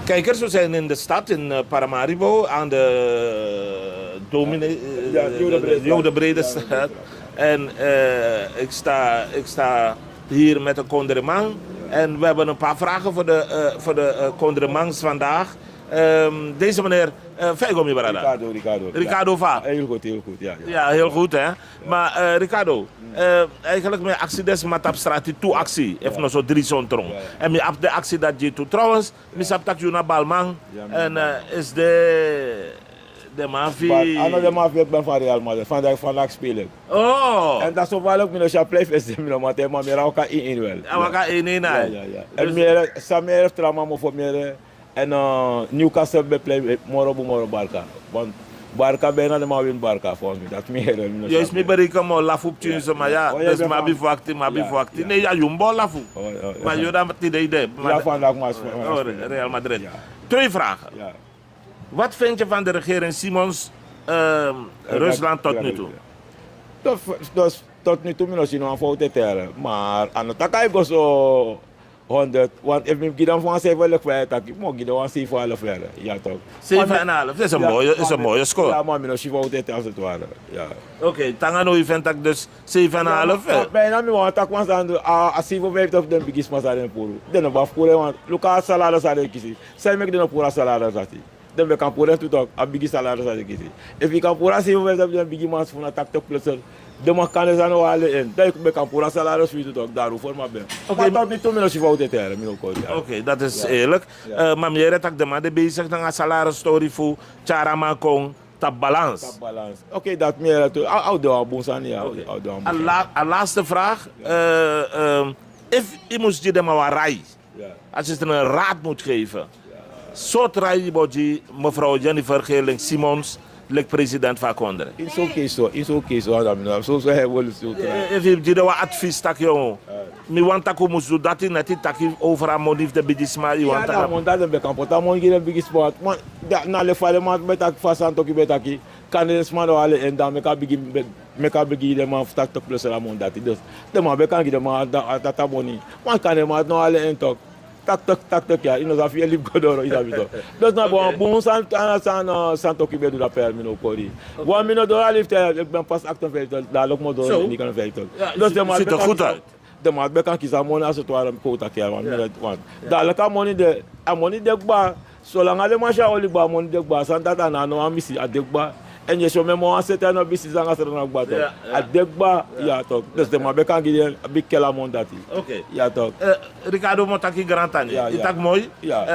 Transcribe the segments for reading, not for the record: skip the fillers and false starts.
Kijkers, we zijn in de stad, in Paramaribo, aan de Jodenbredestraat. En ik sta hier met een Condremang. En we hebben een paar vragen voor de Condremangs vandaag. Deze meneer, Fego mi barada. Ricardo Va. Heel goed, ja. Ja, heel goed hè. Maar Ricardo, eigenlijk mijn actie des matap straat toe actie. Heeft nog zo 3 zontrong. En mijn de actie dat je toe trouwens, mijn sap tak juna balman. En is de mafie. Ano de mafia ik ben van Real Madrid, vandaag speel ik. Oh! En dat is wel ook mijn chapleef is de mijn maar meer ook in wel. Ja, we gaan in. Ja. En meer Samer heeft trauma voor meer en Newcastle be play moro Barca. Want Barca bijna de maar win Barca volgens mij. Dat meer. Juist me bereken maar lafu tunes maar ja, dus maar bivouacti. Nee, ja, jumbo lafu. Maar je dan het idee. Ja, vandaag maar. Real Madrid. 2 vragen. Ja. Wat vind je van de regering Simons Rusland tot nu toe? Dus tot nu toe misschien nog een foute terren. Maar aan het takai go zo 100. Want if ik dan van 7 kwijt, ik mag je dan 7,5 verder. Ja toch? 7,5, dat is een mooie score. Ja, maar misschien foute als het ware. Ja. Oké, Tangano je vindt dat dus 7,5. Bijna mi want tak was aan de 7,5 of de biggest mas aan puru. Dan op afkoelen want Lucas salaris aan de kisi. Zij mek de pura salaris zati. Dan we kan pura tot a biggest salaris aan de kisi. If ik kan pura 7,5 of de biggest mas van attack to plus de makanen zijn al in. Dat ik kan pura salaris voor tot daarover voor maar ben. Maar dat niet toen als je foute terren mi ook. Oké, dat is eerlijk. Maar meer tak de man bezig dan een salaris story voor Charama Kong. Tap balans. Oké, dat meer toe. Oude boesan ja. Een laatste vraag. If je moest je de maar rai. Als je een raad moet geven. Soort rai je mevrouw Jennifer Geerling Simons, lijk president van Kondre. Is oké zo. Zo hebben we zo. If je de wat advies tak jongen. Mi want dat moest doen dat net tak over aan monif de bidisma. Ja, dat moet dat be kan pota mon gele big sport. Man, na le fale man betak fasan to ki betaki. Kan de sman wale en dan me ka bigi de man tak to plus la mon dat. Dus de man be kan gi de man dat boni. Man kan de man no ale en tok. Tak ja, ino za fi lip godoro ida bito. Dus na bon san to ki be do la per mino kori. Wan mino do alif te ik ben pas acten vel da lok mo do ni kan vel tok. Dus de man ziet er goed uit. De man be kan kiezen money als het ware kota keer want daar kan money de gba zolang alle masha oli gba money de gba san tata na no amisi adegba en je so memo aseta no bisi zanga sera na gba to adegba ja toch dus de man be kan giden big kela mon dati. Oké. Ja toch. Ricardo Motaki Grantani. Is dat mooi? Ja.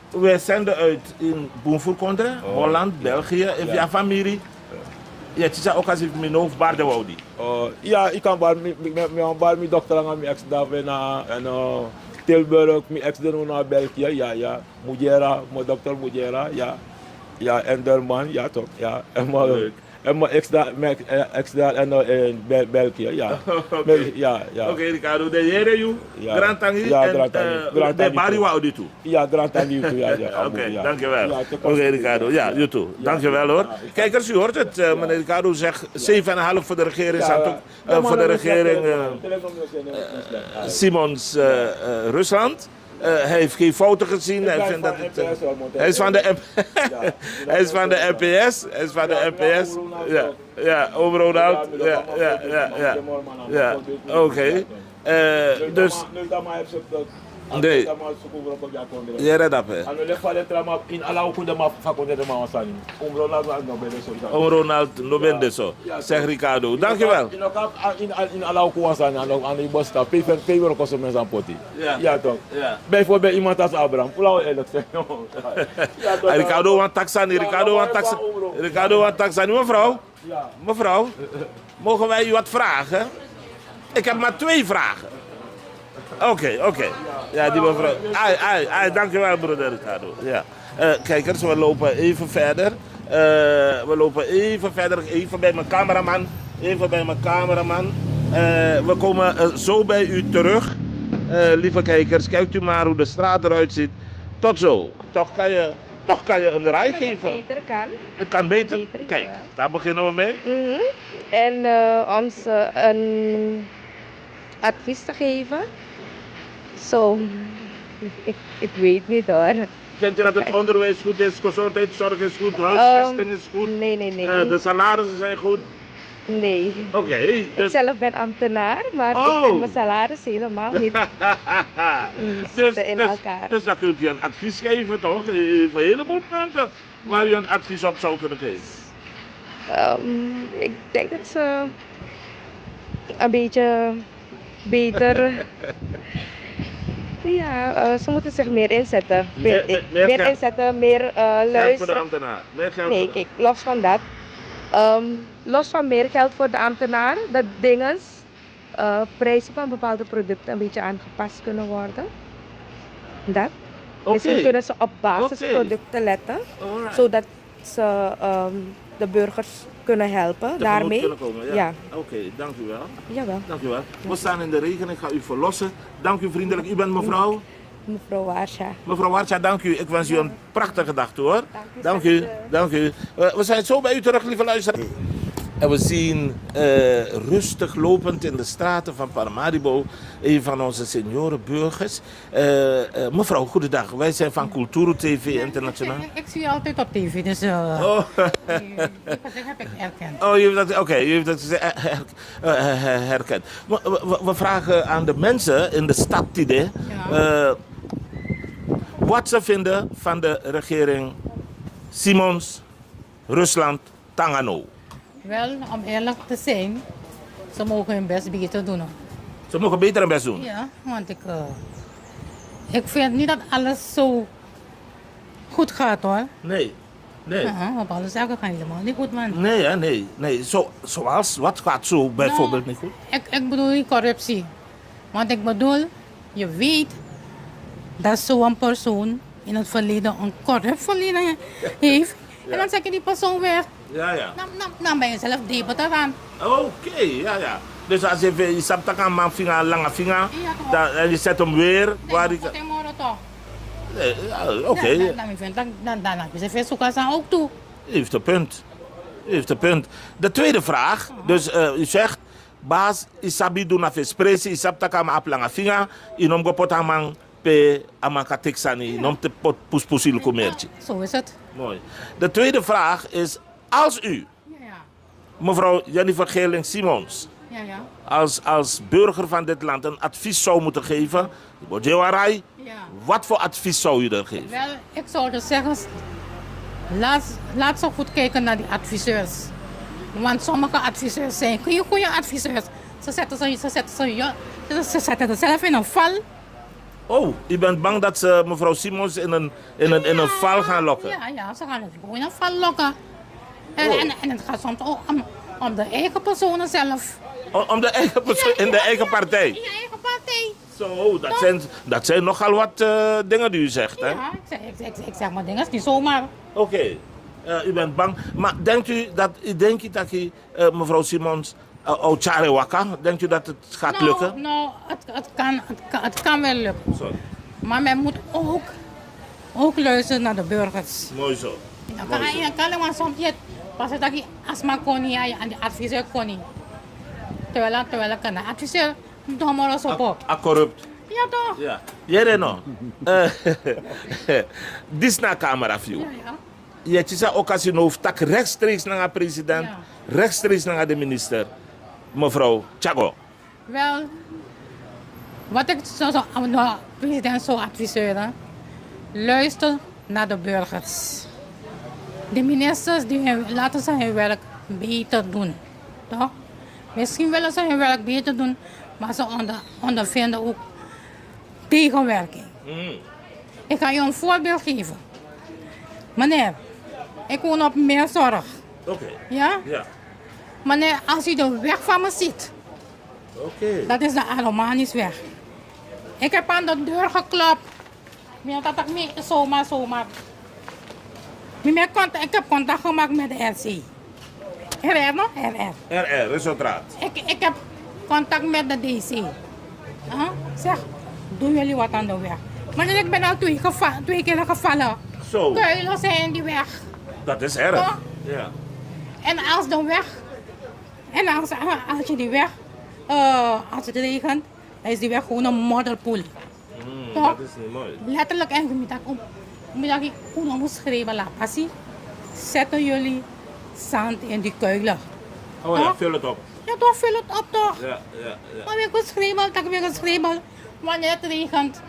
We zenden uit in Boenvoerkondre, Holland, België. If je familie ja, het is ook als ik mijn hoofd baarde wou die. Ja, ik kan mijn dokter aan mijn ex daar en Tilburg, mijn ex naar België, ja, Mujera, mijn dokter Mujera, ja, Enderman, ja toch, ja, en mijn ex daar en België, ja. Oké, Ricardo, de heren you, Grand Tangi en de Bari wou die toe. Ja, Grand Tangi toe, ja. Oké, dankjewel. Oké, Ricardo, ja, you too. Dankjewel hoor. Kijkers, u hoort het, meneer Ricardo zegt 7,5 voor de regering, voor de regering Simons Rusland. Hij heeft geen fouten gezien. Hij vindt dat het, hij is van de hij is van de NPS. Hij is van de NPS. Ja, overal. Ja. Oké. Dus. Nee. Je redt dat, hè? Ronald, no ben de zo. Zeg Ricardo. Dankjewel. In Alauku was aan de bus stop. Peper kost mensen aan potti. Ja, toch? Bijvoorbeeld iemand als Abraham. Hoe Ricardo want taxani. Ricardo want taxani. Mevrouw, mogen wij u wat vragen? Ik heb maar 2 vragen. Oké. Ja, die mevrouw. Dankjewel, broeder Ricardo. Ja. Kijkers, we lopen even verder. Even bij mijn cameraman. We komen zo bij u terug. Lieve kijkers, kijkt u maar hoe de straat eruit ziet. Tot zo. Toch kan je een rij geven. Beter kan. Het kan beter. Kijk, daar beginnen we mee. En om ze een advies te geven. Zo, Ik weet niet hoor. Vindt u dat het onderwijs goed is, gezondheidszorg is goed, huisvesting is goed? Nee. De salarissen zijn goed? Nee. Oké, Ik dus... zelf ben ambtenaar, maar ik Oh. vind mijn salaris helemaal niet dus, in elkaar. dus dan kunt u een advies geven, toch? Voor een heleboel punten waar u een advies op zou kunnen geven. Ik denk dat ze een beetje beter. Ja, ze moeten zich meer inzetten. Meer- Vind ik. meer Meer geld. inzetten, meer Geld voor de luisteren. ambtenaar. Meer geld Nee, voor de- kijk, los van dat. Los van meer geld voor de ambtenaar, dat dinges, prijzen van bepaalde producten een beetje aangepast kunnen worden. Dat. Misschien Oké. kunnen ze op basisproducten letten, Alright. zodat ze de burgers kunnen helpen Tegemoet daarmee. kunnen komen, ja. Ja. Oké, dank u wel. Jawel, Dank u wel. We staan in de regen, ik ga u verlossen. Dank u vriendelijk. U bent mevrouw? mevrouw Warsja. Mevrouw Wartja, dank u. Ik wens u een prachtige dag toe hoor. Dank u, Dank u. zuster. Dank u. We zijn zo bij u terug, lieve luisteraars. En we zien rustig lopend in de straten van Paramaribo een van onze seniorenburgers. Mevrouw, goedendag. Wij zijn van Culturo TV Internationaal. Ik zie je altijd op tv, dus Oh, dat heb ik erkend. oh, u heeft dat, oké, u heeft dat herkend. We vragen aan de mensen in de stad Tide wat ze vinden van de regering Simons, Rusland, Tangano. Wel, om eerlijk te zijn, ze mogen hun best beter doen. Hoor. Ze mogen beter hun best doen. Ja, want ik vind niet dat alles zo goed gaat hoor. Nee, nee. Op alle zaken gaan helemaal niet goed man. Nee, hè, nee, nee. Zoals, wat gaat zo bijvoorbeeld niet goed? Ik bedoel niet corruptie. Want ik bedoel, je weet dat zo'n persoon in het verleden een corrupt verleden heeft. En dan zeg je die persoon weer, Ja, ja. dan ben je zelf debet eraan. Oké, ja, ja. Dus als je sapt aan mijn vinger, lange vinger, Ja, toch. dan, en je zet hem weer waar Nee, ik... maar morgen toch. Oké, Dan heb je ze veel zoekers aan ook toe. u heeft een punt. U heeft een punt. De tweede vraag, dus u zegt, baas, isabi doen af espressie, isap takam ap lange vinger, inom go pot amang pe amang kateksani, inom te pot puspusil commercie. Zo is het. Mooi. De tweede vraag is, als u, Ja, mevrouw Jennifer Geerling-Simons, ja. als burger van dit land een advies zou moeten geven, Bojewarai, Ja. wat voor advies zou u er geven? Wel, ik zou dus zeggen, laat zo goed kijken naar die adviseurs. Want sommige adviseurs zijn goede adviseurs. Ze zetten zichzelf in een val. Oh, u bent bang dat ze mevrouw Simons in een val gaan lokken? Ja, ze gaan het gewoon in een val lokken. En, Oh. en het gaat soms ook om de eigen personen zelf. Om de eigen persoon, in de eigen partij? In je eigen partij. Zo, dat zijn nogal wat dingen die u zegt, hè? Ja, ik zeg maar dingen, niet zomaar. Oké, u bent bang. Maar denkt u dat mevrouw Simons, Ochare Waka, denkt u dat het gaat lukken? Nou, het kan wel lukken. Sorry, Maar men moet ook luisteren naar de burgers. mooi zo. Dan Mooi kan zo. je kan maar soms je pas dat je asma kon niet en de adviseur kon niet. Terwijl ik kan de adviseur toch maar eens op. Corrupt. Ja toch? Ja. Jereno, dit is naar camera view. Ja. Je hebt ook als je hoofd tak rechtstreeks naar de president, Ja. rechtstreeks naar de minister, mevrouw Chago. Wel, wat ik aan de president zou adviseren, luister naar de burgers. De ministers laten ze hun werk beter doen. Toch? Misschien willen ze hun werk beter doen, maar ze ondervinden ook tegenwerking. Ik ga je een voorbeeld geven. Meneer, ik woon op Meerzorg. Oké. Ja? Ja. Meneer, als u de weg van me ziet, Oké. dat is de Alomanisweg. Ik heb aan de deur geklopt. Maar dat ik niet zomaar. Ik heb contact gemaakt met de RC. RR, no? RR. RR, resultaat. Ik heb contact met de DC. Zeg, doen jullie wat aan de weg? Maar ik ben al twee keer gevallen. Zo, Kuilen zijn in die weg. dat is erg. Ja. Ja. En als de weg, als je die weg, als het regent, dan is die weg gewoon een modderpoel. toch? Dat is niet mooi. Letterlijk en gemiddag omdat ik Uno moest schrijven, la passie. Zetten jullie zand in die kuilen. Oh ja, Toch? vul het op. Ja toch, vul het op toch? Ja. Maar weer geschreven, dat weer geschreven. Wanneer het regent,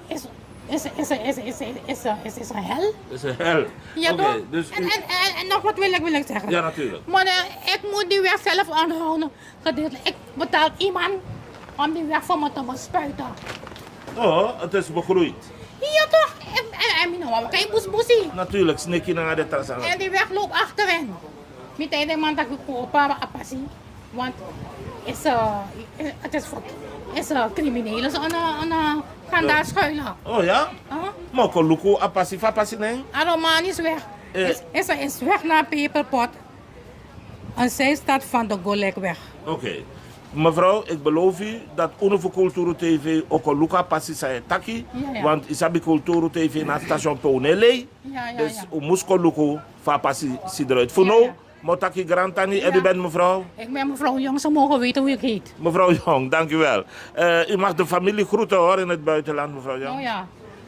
is een hel. Dat is een hel. Ja Oké, toch? dus En nog wat wil ik zeggen. ja, natuurlijk. Maar ik moet die weg zelf aanhouden. Gedeeltelijk. Ik betaal iemand om die weg voor me te bespuiten. Oh, het is begroeid. Ja toch? En kijk, boesie. Natuurlijk, sneek je naar de terras aan. En die weg loopt achterin. Met de man dat ik koop, passie. Want het is criminelen gaan daar schuilen. Oh ja? Maar kon luku apasi nee? Aromaan is weg. Is weg naar Peperpot. En zij staat van de Golek weg. Oké. Mevrouw, ik beloof u dat Uno voor Culturo TV ook een luka passi zei taki. Ja. Want Isabi Culturo TV naar station Tonele. Ja. Dus u moest kon luku van passi eruit. Voor nu, Motaki Grantani en u bent mevrouw? Ik ben mevrouw Jong, ze mogen weten hoe ik heet. Mevrouw Jong, dank u wel. U mag de familie groeten hoor in het buitenland, mevrouw Jong. Oh ja,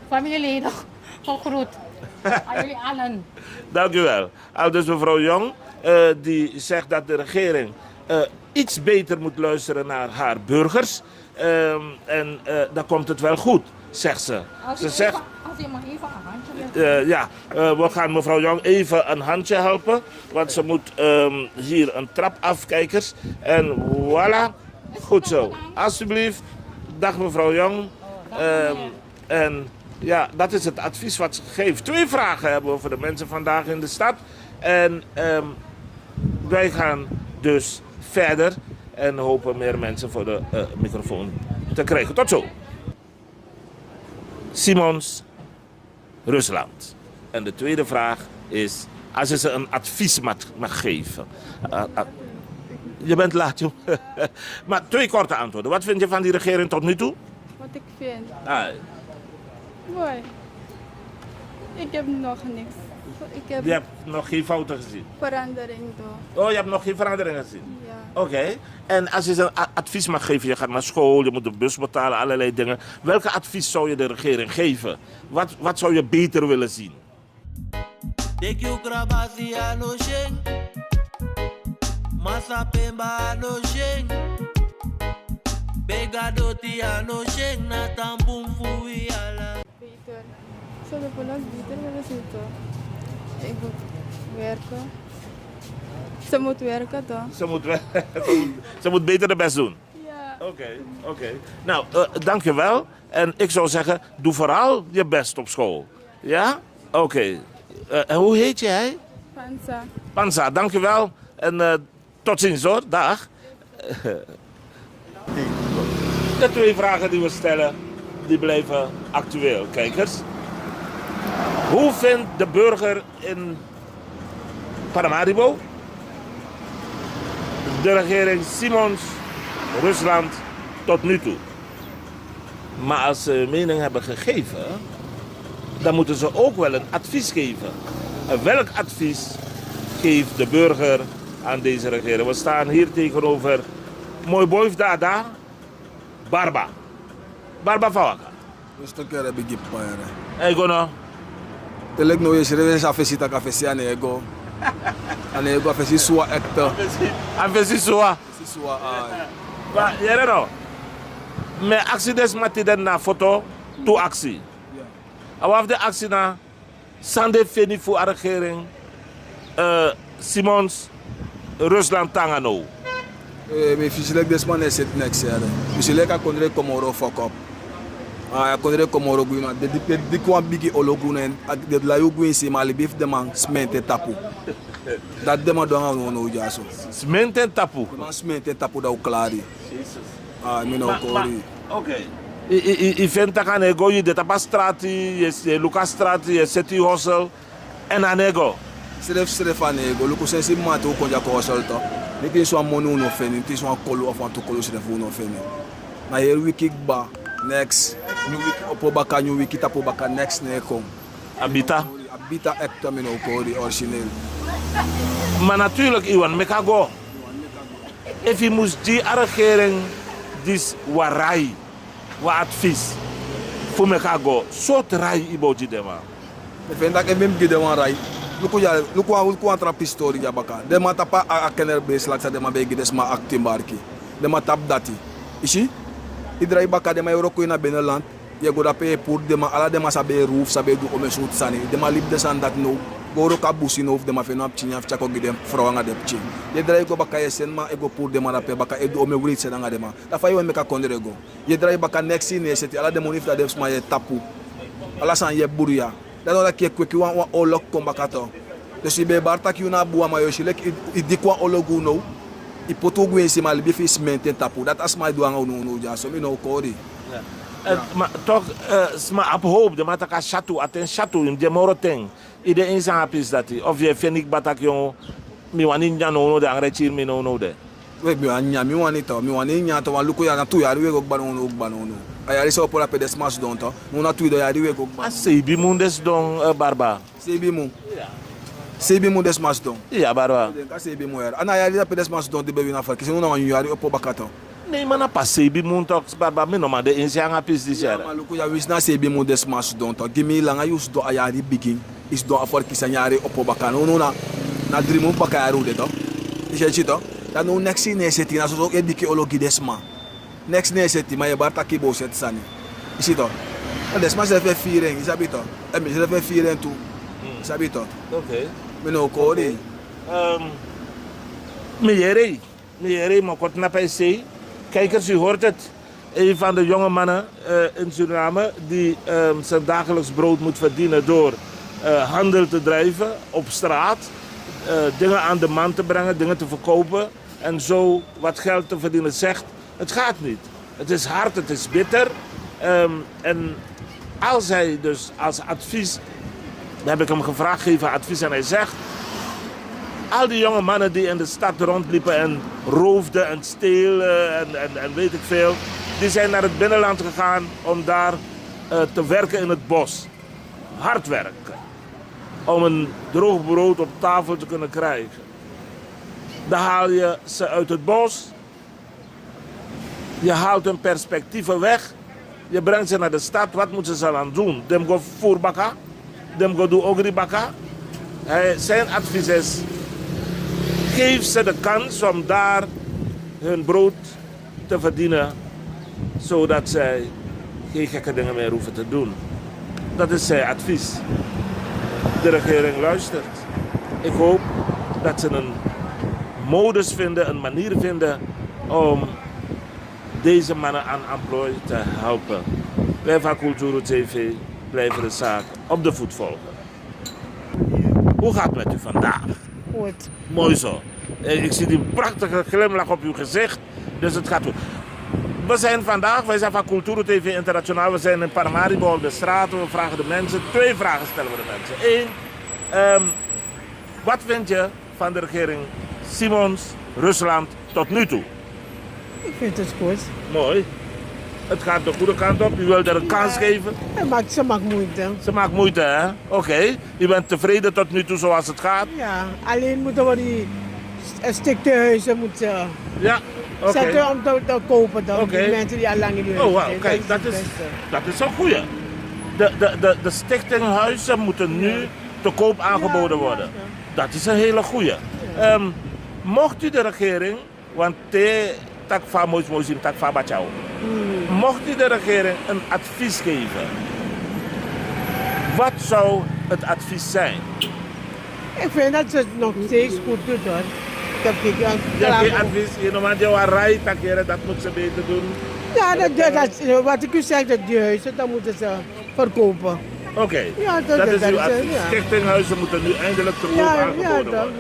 familieleden, gegroet. Aan jullie allen. Dank u wel. Al dus mevrouw Jong, die zegt dat de regering iets beter moet luisteren naar haar burgers. En dan komt het wel goed, zegt ze. Als Ze zegt, je maar even een handje we gaan mevrouw Jong even een handje helpen. Want ze moet hier een trap afkijkers. En voilà, goed zo. Alsjeblieft, dag mevrouw Jong. En ja, dat is het advies wat ze geeft. 2 vragen hebben we voor de mensen vandaag in de stad. En wij gaan dus verder en hopen meer mensen voor de microfoon te krijgen. Tot zo. Simons, Rusland. En de tweede vraag is, als je ze een advies mag geven. Je bent laat, joh. Maar 2 korte antwoorden. Wat vind je van die regering tot nu toe? Wat ik vind? Mooi. Ik heb nog niks. Ik heb Je hebt nog geen fouten gezien? verandering door. Oh, je hebt nog geen verandering gezien? Ja. Oké. En als je ze een advies mag geven, je gaat naar school, je moet de bus betalen, allerlei dingen. Welke advies zou je de regering geven? Wat zou je beter willen zien? Dekyo krabasi ano sheng, masa pemba ano sheng, begadoti ano sheng, na tambum fui ala. Beter. Zou de nog beter willen zitten? Ik moet werken. Ze moet werken toch? Ze moet beter de best doen. Ja. Oké. Nou, dankjewel. En ik zou zeggen, doe vooral je best op school. Ja? Oké. En hoe heet jij? Panza. Panza, dankjewel. En tot ziens hoor. Dag. De 2 vragen die we stellen, die blijven actueel. Kijkers. Hoe vindt de burger in Paramaribo de regering Simons, Rusland, tot nu toe? Maar als ze mening hebben gegeven, dan moeten ze ook wel een advies geven. En welk advies geeft de burger aan deze regering? We staan hier tegenover Mooi Boy daar, Barba. Barba Fawaka. Questo che era big pare. Ego no? Telek no yeshere we sa fesita ka fesi anego. Anego fesi suwa ekta. Anvesi soa. Fesi suwa ai. Maar jere no? Me actie des matiden na foto, tu actie. Awaf de actie na, sande feni voor de regering Simons, Rusland tangano. Me fisilek des man eset next year. Fisilek a kondre komoro fuck up. Ah, kondre komoro guina. De kwa bigi ologunen. De la yu guin si mali bif de man smente tapu. Dat de man donga no jaso. Smenten tapu. Man smente tapu da uklari. Ah, me no kori. Oké. I vindt dat aan ego, je dit op strati, je Lucas strati, je City Hustle en aan ego. Seref anego, luku sensi mato konja ko solto. Ni tin so monu no feni, tin so kolo of to kolo seref no feni. Na here wiki ba next, new week opo baka new week tapo baka next ne kom. Abita. Abita ekta me no kori origineel. Maar natuurlijk, Iwan, mekago. If je moest die regering, die warai, wat advies. Voor me ga go. Soort rai iboji de man. Ik vind dat ik ben gede wan rai. Luku aan trap historie ja baka. De man tapa a kenner base like de man be gede sma acting barki. De man tap dati. Ishi? Idraai baka de man Euroko in binnenland. Je go da pay pour de man ala de man sabe roof sabe do ome shoot sani. De man lip de san dat no. Go roka busi no of de man fe no ap chinya chako gede vrouw nga de pchi. Je draai go baka ye sen ma ego pour de man da pe baka edo ome writ sen nga de man. Da fa yo me ka kondre go. Je draai baka next in seti ala de monif da de sma ye tapu. Ala san ye buria. Dat is dat je kwik wan olok kom bakato. Dus je bij Bartak je na boa maar je lek i dikwa ologu no. I poto gu en simal bi fis maintain tapu. Dat as my doang no ja so me no kori. Maar toch, maar op hoop, de mataka chatu, aten chatu, in de moroteng. Iedereen is aan is dat hij. Of je vindt ik batak jong, mi wanin ja no de angre chir mi no de. We bi anya mi wani to, mi wani nya to wan luko ya na tu ya we go gbanu. Ayari so pola pe de smash don to. No na tu do ya we go gbanu. Asebi mundes don barba. Sebi mu. Sebi mu de smash don. Ja barba. Ka sebi mu era. Ana ayari pe de smash don de be na fa. Kisi no na wan yari opo bakato. Nee, maar na pas sebi mun toks barba me no ma de insiang apis di Ja, jara. maar luko ya wis na sebi mu de smash don to. Gimi langa use do ayari begin. Is do afor kisanyari opo bakano no na dream bakaru de to. Ije chito. Dan no next ne seti na so e diki ologi desma. Next ne seti ma e barta ki bo set sani. Isi to. En desma se fe firen, isabi to. E me se fe firen tu. Isabi to. Oké. Me no ko de. Mejerei, maar kort na PC. Kijkers, u hoort het. Een van de jonge mannen in Suriname die zijn dagelijks brood moet verdienen door handel te drijven op straat. Dingen aan de man te brengen, dingen te verkopen en zo wat geld te verdienen. Zegt, het gaat niet. Het is hard, het is bitter. En als hij dus als advies, dan heb ik hem gevraagd, geven advies en hij zegt, al die jonge mannen die in de stad rondliepen en roofden en stelen en weet ik veel, die zijn naar het binnenland gegaan om daar te werken in het bos. Hard werken. Om een droog brood op tafel te kunnen krijgen. Dan haal je ze uit het bos. Je haalt hun perspectieven weg. Je brengt ze naar de stad. Wat moeten ze dan doen? Dem go voerbaka. Dem go do ogribaka. Zijn advies is, geef ze de kans om daar hun brood te verdienen. Zodat zij geen gekke dingen meer hoeven te doen. Dat is zijn advies. De regering luistert. Ik hoop dat ze een modus vinden, een manier vinden om deze mannen aan emplooi te helpen. Wij van Kulturo TV blijven de zaak op de voet volgen. Hoe gaat het met u vandaag? Goed. Mooi zo. Ik zie die prachtige glimlach op uw gezicht, dus het gaat goed. Wij zijn van Kulturo TV Internationaal. We zijn in Paramaribo op de straat. We vragen de mensen, 2 vragen stellen we de mensen. 1, wat vind je van de regering Simons, Rusland tot nu toe? Ik vind het goed. Mooi. Het gaat de goede kant op. U wilt er een kans geven. Ze maakt moeite. Ze maakt moeite, hè? Oké. U bent tevreden tot nu toe zoals het gaat? Ja, alleen moeten we die stiktehuizen moeten Ja. Oké. zetten om te kopen dan. Oké. Die mensen die al lang in de huis Oh, wow. zijn. Kijk, dat is een goeie. De stichtinghuizen moeten nu te koop aangeboden worden. Dat is een hele goeie. Mocht u de regering, want tak van moesim tak van bachao. Mocht u de regering een advies geven, wat zou het advies zijn? Ik vind dat ze het nog steeds goed doet hoor. Ik heb geen advies, je normaal jouw rij takeren, dat moet ze beter doen. Ja, wat ik u zeg, dat die huizen, dan moeten ze verkopen. Oké, Ja, dat is uw is, advies. ja. Stichtinghuizen moeten nu eindelijk te koop Ja, aangeboden dan. worden.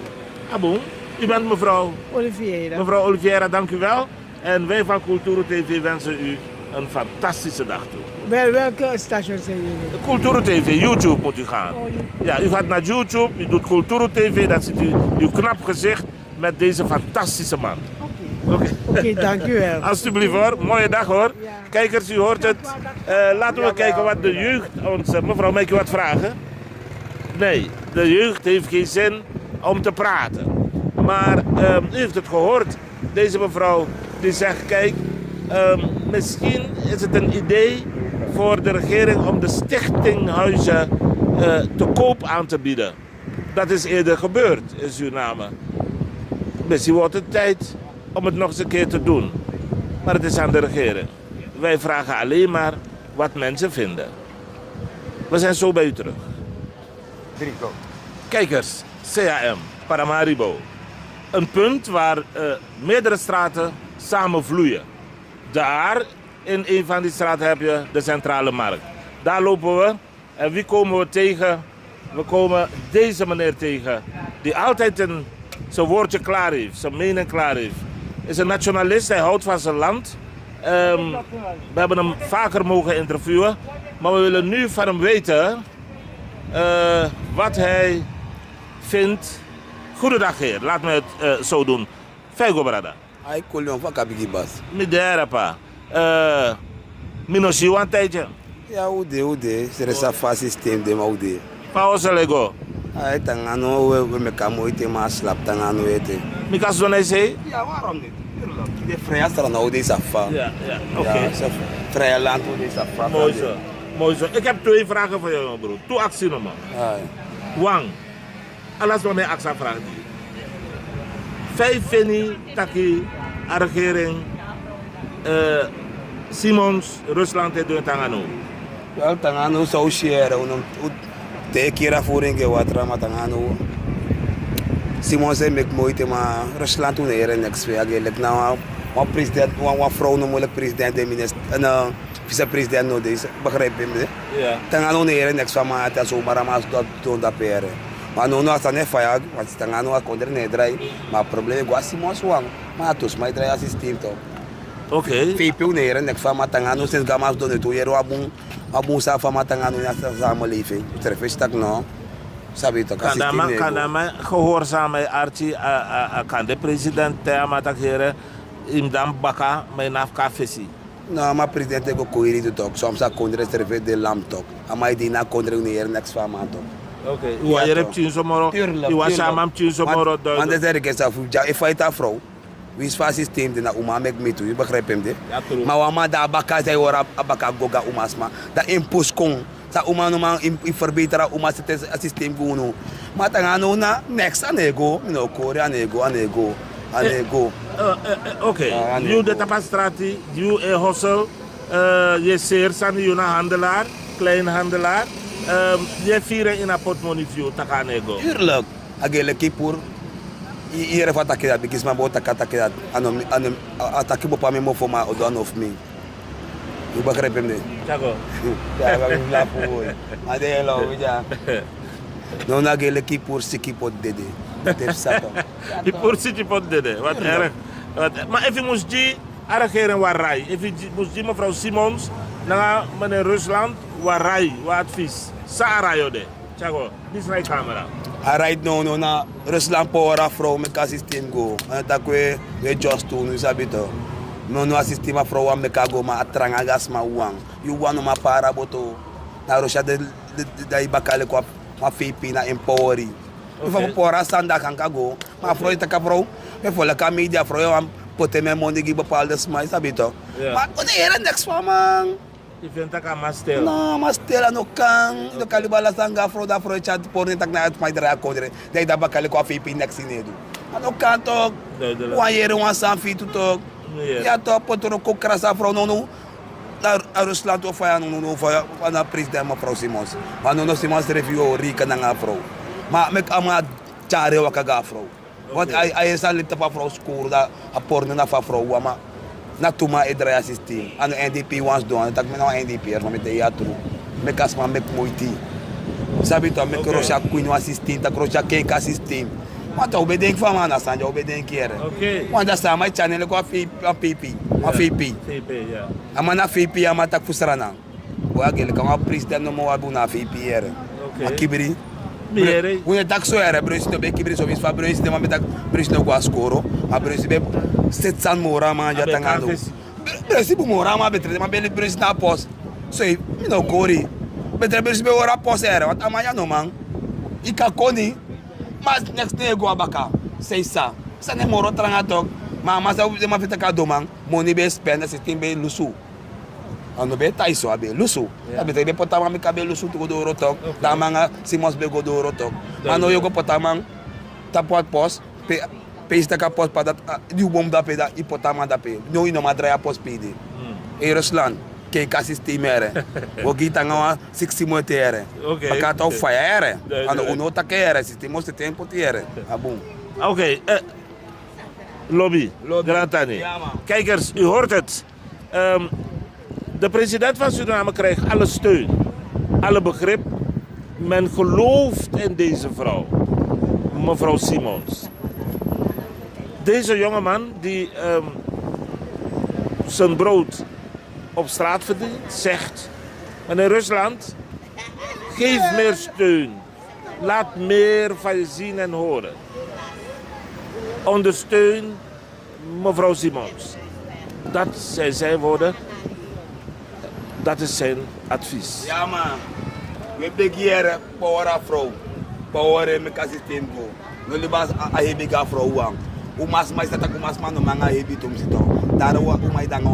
Aboen, u bent mevrouw Oliviera. Mevrouw Oliviera, dank u wel. En wij van Kulturo TV wensen u een fantastische dag toe. Welke station zijn jullie? Kulturo TV, YouTube moet u gaan. Ja, u gaat naar YouTube, u doet Kulturo TV, dan ziet u uw knap gezicht met deze fantastische man. Oké, dank u wel. Alsjeblieft hoor, mooie dag hoor. Ja. Kijkers, u hoort het. Laten we kijken wat de jeugd ons... Mevrouw, mag ik u wat vragen? Nee, de jeugd heeft geen zin om te praten. Maar u heeft het gehoord. Deze mevrouw die zegt, kijk, misschien is het een idee voor de regering om de stichtinghuizen te koop aan te bieden. Dat is eerder gebeurd in Suriname. Misschien wordt het tijd om het nog eens een keer te doen. Maar het is aan de regering. Wij vragen alleen maar wat mensen vinden. We zijn zo bij u terug. Kijkers, CAM, Paramaribo. Een punt waar meerdere straten samen vloeien. Daar, in een van die straten, heb je de centrale markt. Daar lopen we. En wie komen we tegen? We komen deze meneer tegen. Die altijd zijn woordje klaar heeft, zijn mening klaar heeft. Is een nationalist, hij houdt van zijn land. We hebben hem vaker mogen interviewen. Maar we willen nu van hem weten wat hij vindt. Goedendag heer, laat me het zo doen. Fego brada. Ai kolon van kabigibas. Midera pa. Minoshi een tijdje. Ja, ude. Er is een vast systeem de maude. Pauze lego. Ai tangano we me kamo ite ma slap tangano ite. Mikas donai sei? Ja, waarom niet? De vrije straat nou deze afval. Ja, oké. Vrije land nou deze afval. Mooi zo. Mooi zo. Ik heb 2 vragen voor jou, bro. 2 actie nog maar. Wang. Alles wat mij actie vraagt. 5 feni taki a regering Simons Rusland te doen tangano. Wel tangano zou share unom te kira voering wat rama tangano. Simons en mek moeite maar Rusland toen er niks weer eigenlijk nou wat president wat vrouw no moeilijk president de minister en vice-president no deze begrijp je me? Ja. Tangano er niks van maar het zo maar maar dat doen dat pere. Maar no sta ne faya wat tangano a konder ne drai maar probleem go Simons wang maar tos mai drai assistent to. Oké. VP ne er niks van maar tangano sinds gamas doen het hier abun sa van maar tangano na samenleving. Trefes tak no. Sabi to kasi kan dan gehoorzamen Archie kan de president amatageren im dan baka mijn afka fesi. No, maar president go koiri to talk. Soms a kondre serve de lam talk. Amai dina kondre neer next van man talk. Oké. Hoe je hebt tien somoro. Je was samen tien somoro. Want dat is er geen af. Ja, if I ta vrouw. Wie is van systeem de na uma mek me toe. Je begrijpt hem de. Maar wama da baka zij ora abaka goga umasma. Da impus kon. Sa uma no man in verbeteren uma systeem gono. Maar tangano na next anego. No Korea anego. Oké. Je de tapastrati. Je hustle. Je zeer san je na handelaar. Klein handelaar. Je vieren in een portmonee takanego. Tuurlijk. Agele kipur. Hier van takke dat bikis maar bo takke dat anom attaque bopa me mo foma odan of me. Je begrijpt hem niet. Chago. Ja, we gaan lachen. Maar de hello, ja. No na gele kipur sikipot dede. Dat is sato. Kipur sikipot dede. Wat erg. Maar even moest je regering warai. Even moest je mevrouw Simons naar meneer Rusland warai, wat advies. Sarah jode. Chago, dit is mijn camera. Right no na Rusland power vrouw met ka systeem go. En dat we just doen, u sabi to. No system vrouw am go ma atranga gas ma uang. You want ma para boto. Na Russia de bakale kwa ma FP na empoweri. U fa power sanda kan ka go. Ma vrouw ta ka vrouw. Me fola ka media vrouw am pote me money gi bepaalde smai sabi to. Maar wanneer next van man. Je vindt dat kan maar stil. No, maar stil no kan. No kalibala sanga fro da fro chat porne tak na het mai dra kodre. Dai da bakale ko FP next in edu. No kan toch. Wanneer wan san fit toch. Ja toch potro ko krasa fro no. Naar Rusland of ja no van de president mevrouw Simons. Maar no Simons review rika na nga vrouw. Maar met ama chare wakaga vrouw. Want hij is al lipte pa vrouw score da a porne na fa vrouw maar na tuma edraya system. Ano NDP wants doen. Tak me no NDP maar met de ja true. Me kasma me moiti. Sabi to me Russia queen assistent, tak Russia cake assistent. Maar toch bedenk van man asanja, bedenk kere. Oké. Want dat is mijn channel ko VP. VP, ja. Ama na VP ama tak fusrana. Wa gele kan president no mo abu na VP ere. Oké. Kibri. Miere. Hoe tak so ere president be kibri so bis fa president ma betak president ko askoro. A president 700 mora ma ja tangando. President mora ma betre ma bele president post. So mi no kori. Betre president ora post ere. Wat amanya no man. Ikakoni. Mas next day go abaka. Say sa. Sa ne moro tranga tok. Maar als je maar vindt dat domang, money be spend, dat is 10 bij lusu. Ano be taiso abe lusu. Abe te potama mi kabe lusu to godoro tok. Da manga simos be godoro tok. Ano yo go potamang tapot pos pe istaka pos pa dat di bom da pe da ipotama da pe. No ino madra pos pidi. E Rusland ke kasi stimere. O gita ngawa 60 motere. Okay. Pakata o fire. Ano uno takere sistema se tempo tiere. Abum. Oké, lobby, Grantani. Ja, man. Kijkers, u hoort het. De president van Suriname krijgt alle steun, alle begrip. Men gelooft in deze vrouw, mevrouw Simons. Deze jongeman die zijn brood op straat verdient, zegt: meneer Rusland, geef meer steun. Laat meer van je zien en horen. Ondersteun mevrouw Simons. Dat zijn zijn woorden. Dat is zijn advies. Ja man, we begieren power vrouw. Power in mijn systeem go. We libas a hebi ga vrouw wang. U mas mais dat aku mas mano manga hebi tom sito. Daar wa u mai danga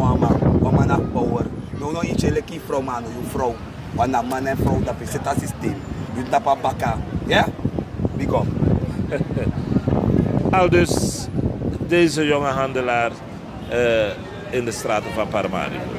wa ma na power. No ietsje leki vrouw mano, u vrouw. Wana man en vrouw dat is het systeem. U tapa baka. Ja? Big up. Al dus deze jonge handelaar in de straten van Paramaribo.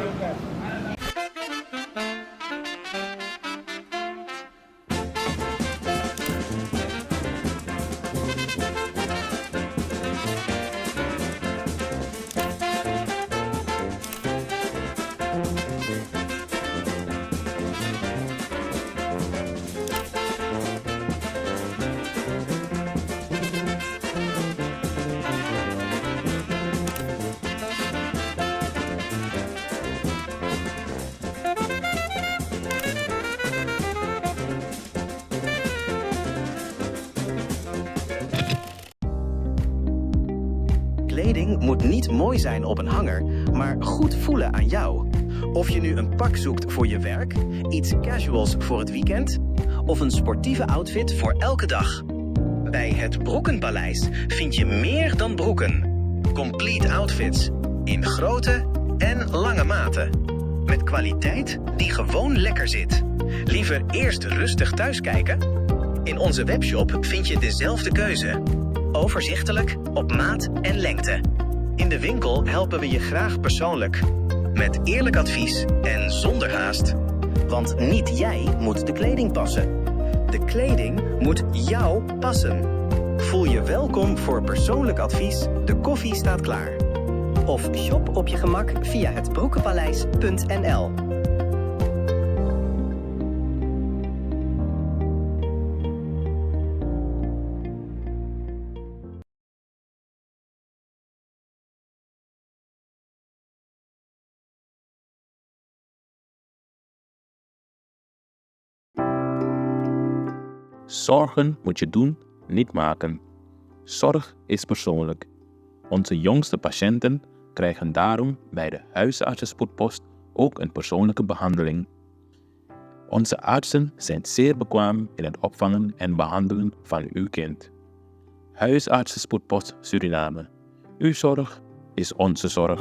Kleding moet niet mooi zijn op een hanger, maar goed voelen aan jou. Of je nu een pak zoekt voor je werk, iets casuals voor het weekend of een sportieve outfit voor elke dag. Bij het Broekenpaleis vind je meer dan broeken. Complete outfits in grote en lange maten. Met kwaliteit die gewoon lekker zit. Liever eerst rustig thuiskijken? In onze webshop vind je dezelfde keuze. Overzichtelijk, op maat en lengte. In de winkel helpen we je graag persoonlijk. Met eerlijk advies en zonder haast. Want niet jij moet de kleding passen. De kleding moet jou passen. Voel je welkom voor persoonlijk advies. De koffie staat klaar. Of shop op je gemak via hetbroekenpaleis.nl. Zorgen moet je doen, niet maken. Zorg is persoonlijk. Onze jongste patiënten krijgen daarom bij de huisartsenspoedpost ook een persoonlijke behandeling. Onze artsen zijn zeer bekwaam in het opvangen en behandelen van uw kind. Huisartsenspoedpost Suriname. Uw zorg is onze zorg.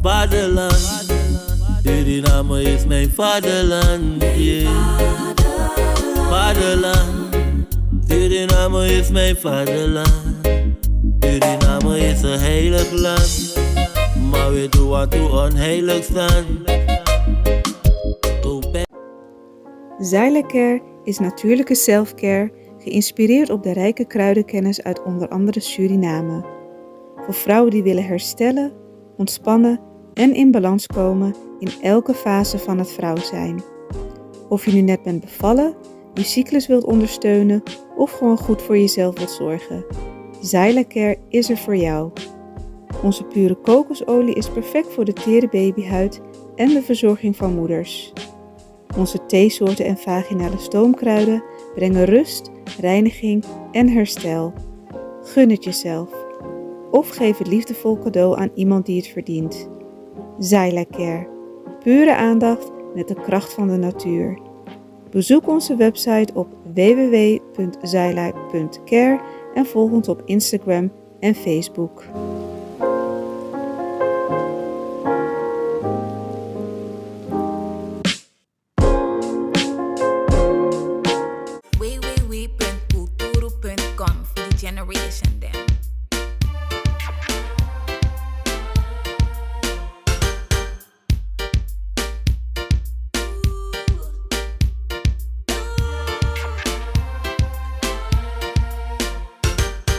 Vaderland, Suriname is mijn vaderland, yeah. Vaderland, Suriname is mijn vaderland. Suriname is een heilig land, maar we doen wat toe onheilig staan. Zylecare is natuurlijke selfcare, geïnspireerd op de rijke kruidenkennis uit onder andere Suriname. Voor vrouwen die willen herstellen, ontspannen en in balans komen in elke fase van het vrouw zijn. Of je nu net bent bevallen, je cyclus wilt ondersteunen of gewoon goed voor jezelf wilt zorgen. Zylecare is er voor jou. Onze pure kokosolie is perfect voor de tere babyhuid en de verzorging van moeders. Onze theesoorten en vaginale stoomkruiden brengen rust, reiniging en herstel. Gun het jezelf. Of geef het liefdevol cadeau aan iemand die het verdient. Zylecare. Pure aandacht met de kracht van de natuur. Bezoek onze website op www.zyla.care en volg ons op Instagram en Facebook.